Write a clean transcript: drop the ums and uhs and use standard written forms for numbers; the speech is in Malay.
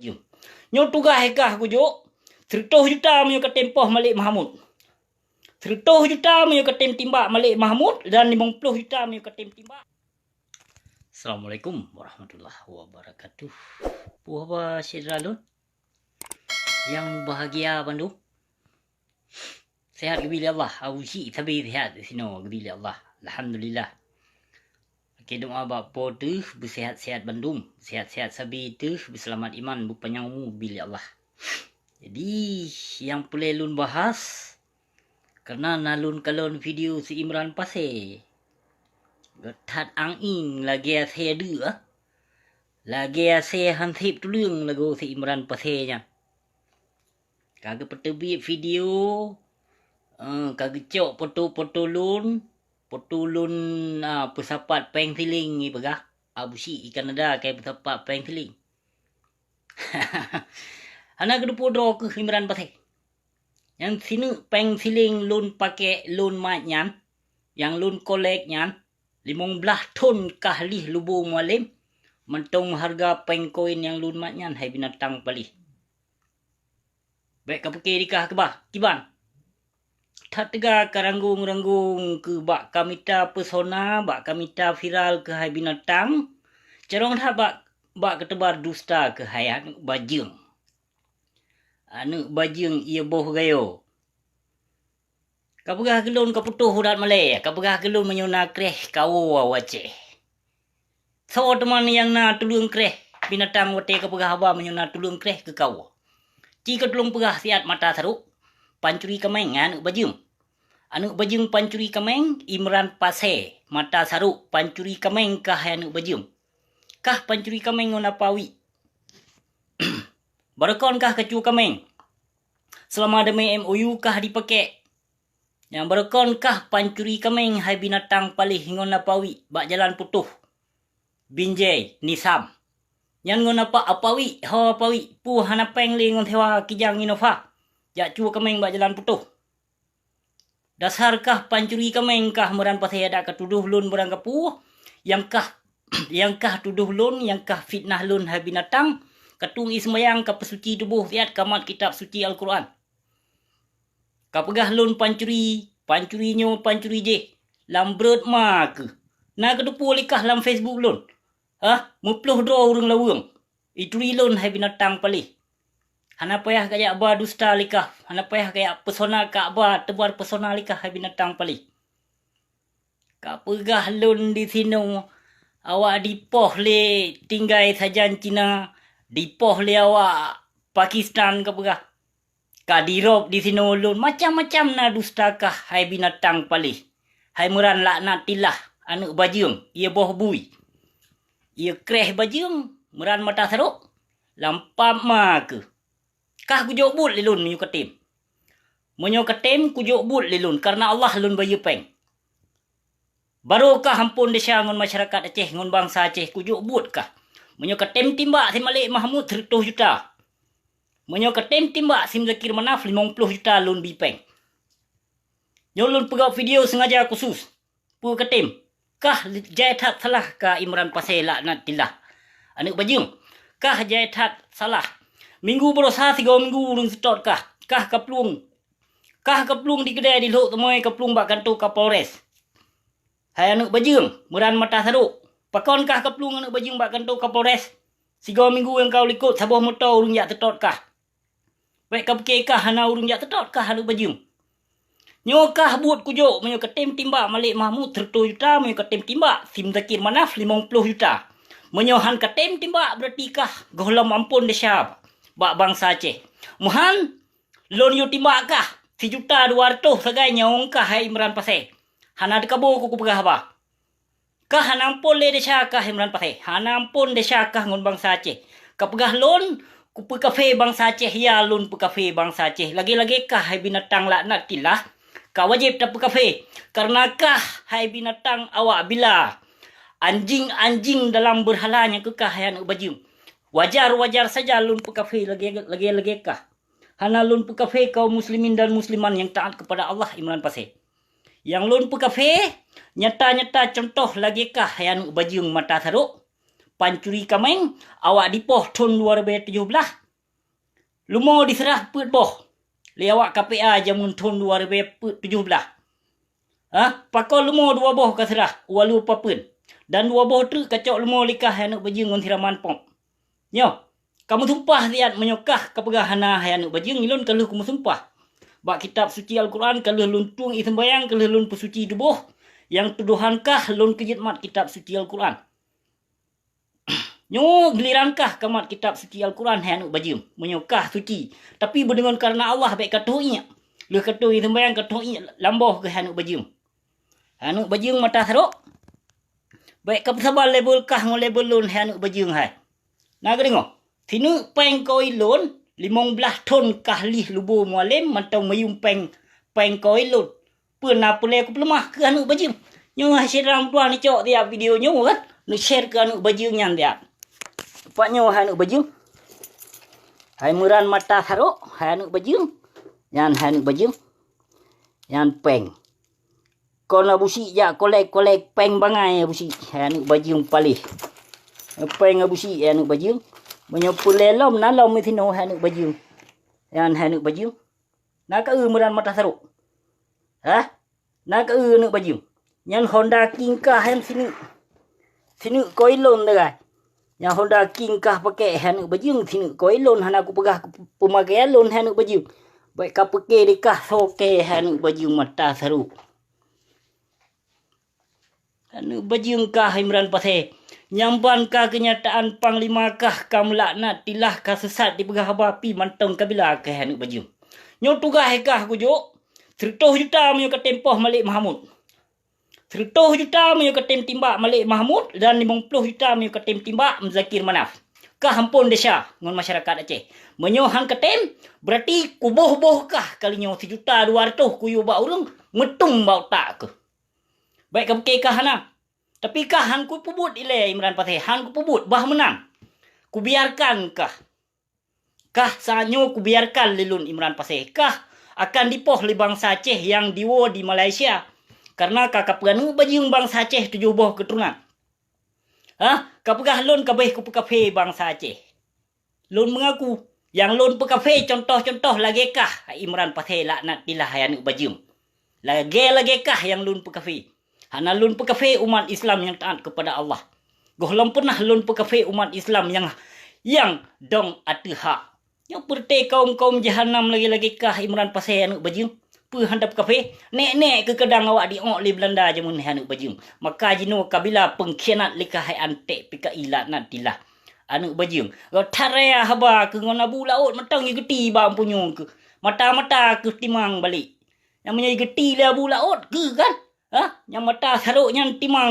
baju. Nyo tugah kah kujo. 100 juta menyo ke tempoh Malik Mahmud. 100 juta menyo ke tem timbak Malik Mahmud dan 50 juta menyo ke tem timbak. Assalamualaikum warahmatullahi wabarakatuh. Puapa Syedra yang bahagia Bandung. Sehat gebili Allah. Awusi tabi sehat sino gebili Allah. Alhamdulillah. Doa bapa tu bersehat-sehat Bandung, sehat-sehat sabi tu berselamat iman berpanjangmu bila Allah. Jadi yang perlu lun bahas kerana nalun kalon video si Imran Pasir. Getat angin lagi ase ada. Lagi ase hansip tulung lagu si Imran Pasirnya. Kagak petebi video kagak cok foto-foto lun pesapat peng feeling ni pegah abusi ikan ada kayak pesapat peng feeling. Anak kedupo do ke Imran Pasir. Yang sini peng feeling lun pakai lun mat nyan, yang lun kolek nyan 15 ton kahli lubu mualim mentong harga peng koin yang lun mat nyan hai binatang palih. Baik kapake dikah ke bah kiban. Tak tega karanggung-ranggung ke bak kamita pesona, bak kamita viral ke hai binatang. Cerong tak bak ketebar dusta ke hai anu bajeng. Anu bajeng ia boh gayo. Kapagah gelun kaputuh hudat Malay, kapagah gelun menyuna kreh kawo awace. So teman yang na tulung kreh binatang wate kapagah haba menyuna tulung kreh ke kawo. Jika tulung pegah siat mata saruk. Pancuri kameng anu bajeng. Anu bajeng pancuri kameng Imran Pasir. Mata saruk pancuri kameng kah anu bajeng. Kah pancuri kameng ngona pawi. Barakon kah kecu kameng. Selama demi MOU kah dipakai. Yang barakon kah pancuri kameng hai binatang palih ngona pawi. Bak jalan putuh. Binjai Nisam. Yang ngona pa apawi. Ho apawi. Pu hanapeng li ngon tewa kijang inova. Jak cu kameng bak jalan putuh. Dasarkah pancuri kameng kah Imran Pasir ada ketuduh lun berang kapu. Yang kah tuduh lun, yang kah fitnah lun hai binatang. Ketung ismayang ka pesuci tubuh tiat kamat kitab suci Al-Quran. Kapagah lun pancuri je. Lambrut ma ke. Na kedupu likah lam Facebook lun. Mupluh do urung lawung. Ituri lun hai binatang palih. Hana payah kaya ba dusta likah. Hana payah kaya pesona kak ba tebar pesona likah hai binatang palih. Kapagah lun di sino. Awak dipoh le tinggai sajan Cina. Dipoh le awak Pakistan kapagah. Kadirop di sino lun. Macam-macam na dusta kah hai binatang palih. Hai muran laknatilah. Anak bajeng. Ia boh bui. Ia kreh bajeng. Muran mata saruk. Lampap ma ke. Kah kujok but lilun menyo ketim. Menyo ketim kujok but lilun. Karena Allah lun bayu peng. Baru kah hampun desya ngon masyarakat Aceh. Ngon bangsa Aceh kujok but kah. Menyo ketim timbak si Malik Mahmud 100 juta. Menyo ketim timbak si Zakir Manaf 50 juta lun bipeng. Nyo lun pegau video sengaja khusus. Pu ketim. Kah jaitat salah ka Imran Pasir laknatillah. Anak bajeng. Kah jaitat salah. Minggu berusaha 3 minggu urung setot kah. Kah keplung. Kah keplung di kedai di luk temui keplung bak kantor Kapolres. Hai anak bajeng. Meran mata saruk. Pakon kah keplung anak bajeng bak kantor Kapolres. 3 minggu yang kau likut sabuh motor urung jak setot kah. Baik kau pikir kah hana urung jak setot kah anak bajeng. Nyokah buat kujok. Menyo ketim timbak Malik Mahmud 100 juta. Menyo ketim timbak Sim Zakir Manaf 50 juta. Menyohan ketim timbak berarti kah gohlam ampun desyab. Bak bangsa Aceh. Muhan lon yu timbak kah 1.200.000 segai nyong kah hai Imran Pasir. Hana dekabo kuku pegah ba. Kah hana ampun le desya kah Imran Pasir. Hana ampun desya kah ngon bangsa Aceh. Kapegah lon ku pe kafe bangsa Aceh ya lon pe kafe bangsa Aceh. Lagi-lagi kah hai binatang laknatillah. Kau wajib tak pe kafe. Karena kah hai binatang awak bila anjing-anjing dalam berhalanya ke kah hai anak bajeng. Wajar-wajar saja lun pe kafe lagi kah. Hana lun pe kafe kaum muslimin dan musliman yang taat kepada Allah Imran Pasir. Yang lun pe kafe nyata-nyata contoh lagi kah yang bajeng mata saruk. pancuri kameng awak dipoh tahun 2017. Lumo diserah put boh. Li awak KPA jamun tahun 2017. Pakol lumo 2 boh kaserah walu papun. Dan 2 boh tu kacok lumo likah hanuk bajing ngon siraman pom. Nyo, kamu sumpah lihat menyokah kepegahana hanuk bajing ilun kalau kamu sumpah. Bak kitab suci Al-Quran kalau lun tuang sembayang kalau lun pesuci tubuh. Yang tuduhankah lun kejitmat kitab suci Al-Quran. Nyo gelirankah kamat kitab suci Al-Quran hanuk bajing menyokah suci. Tapi berdengan karena Allah baik katuinya. Lu katui sembayang katui lamboh ke hanuk bajing. Hanuk bajing mata serok. Baik kapsabar label kah ngo label lun hanuk bajing hai. Nah dengo. Sinu peng koi lun 15 ton kahlih lubu mualim mantau mayum peng koi lun. Pernah pulai aku pelemah ke hanuk bajing. Nyo hasil ram tuan ni cok dia video nyo kan. Nu share ke hanuk bajing nyan dia. Pak nyo hanuk bajing. Hai muran mata serok hanuk bajing. Yan hanuk bajing. Yan peng. Kona busi ja kolek peng bangai busi hanuk bajing palih. Peng busi hanuk bajing. Banyak pulelom nalom mithino hanuk bajing. Yan hanuk bajing. Nak muran mata serok. Nak hanuk bajing. Yan Honda King kah hem sini. Sini koilon dah. Yang Honda King kah pakai hanuk bajing sini koilon hana aku pegah pemakai lon hanuk bajing. Baik kau pakai dekah soke hanuk bajing mata seru. Hanuk bajing kah Imran pasai. Nyamban kah kenyataan panglima kah kam laknat tilah kah sesat di pegah api mantong kabila kah hanuk bajing. Nyo tugah kah kujuk. 100 juta menyo ke tempoh Malik Mahmud. 100 juta menyo ke tem timbak Malik Mahmud dan 50 juta menyo ke tem timbak Mzakir Manaf. Kah ampun desa ngon masyarakat Aceh. Menyohan ke tem berarti kuboh-boh kah kalinya 1 juta 200 kuyu bak urang metung bau tak ke. Baik ke pekeh kah hana. Tapi kah han ku pubut ile Imran Pasai. Han ku pubut bah menang. Ku biarkan kah. Kah sanyo ku biarkan lilun Imran Pasai. Kah akan dipoh li bangsa Aceh yang diwo di Malaysia. Karena kakak peganu bajing bangsa Aceh 7 boh keturunan. Kapegah lon kabeh ku pekafe bangsa Aceh. Lon mengaku yang lon pekafe contoh-contoh lagi kah Imran Pasai laknat tilah hanuk bajing. Lagi kah yang lon pekafe. Hana lun pekafe umat Islam yang taat kepada Allah. Gohlam pernah lun pekafe umat Islam yang dong atuha. Yang perte kaum jahanam lagi kah Imran Pasai hanuk bajing. Handap kafe nek ke kedang awak diok li Belanda jamun hanuk bajing. Maka jino kabila pengkhianat likah hai ante pika ilat natilah hanuk bajing. Taraya haba ke ngon abu laut matang ye geti ba punyung ke. Mata-mata ke timang balik. Yang menyai geti le abu laut ke kan? Yang mata saruk yang timang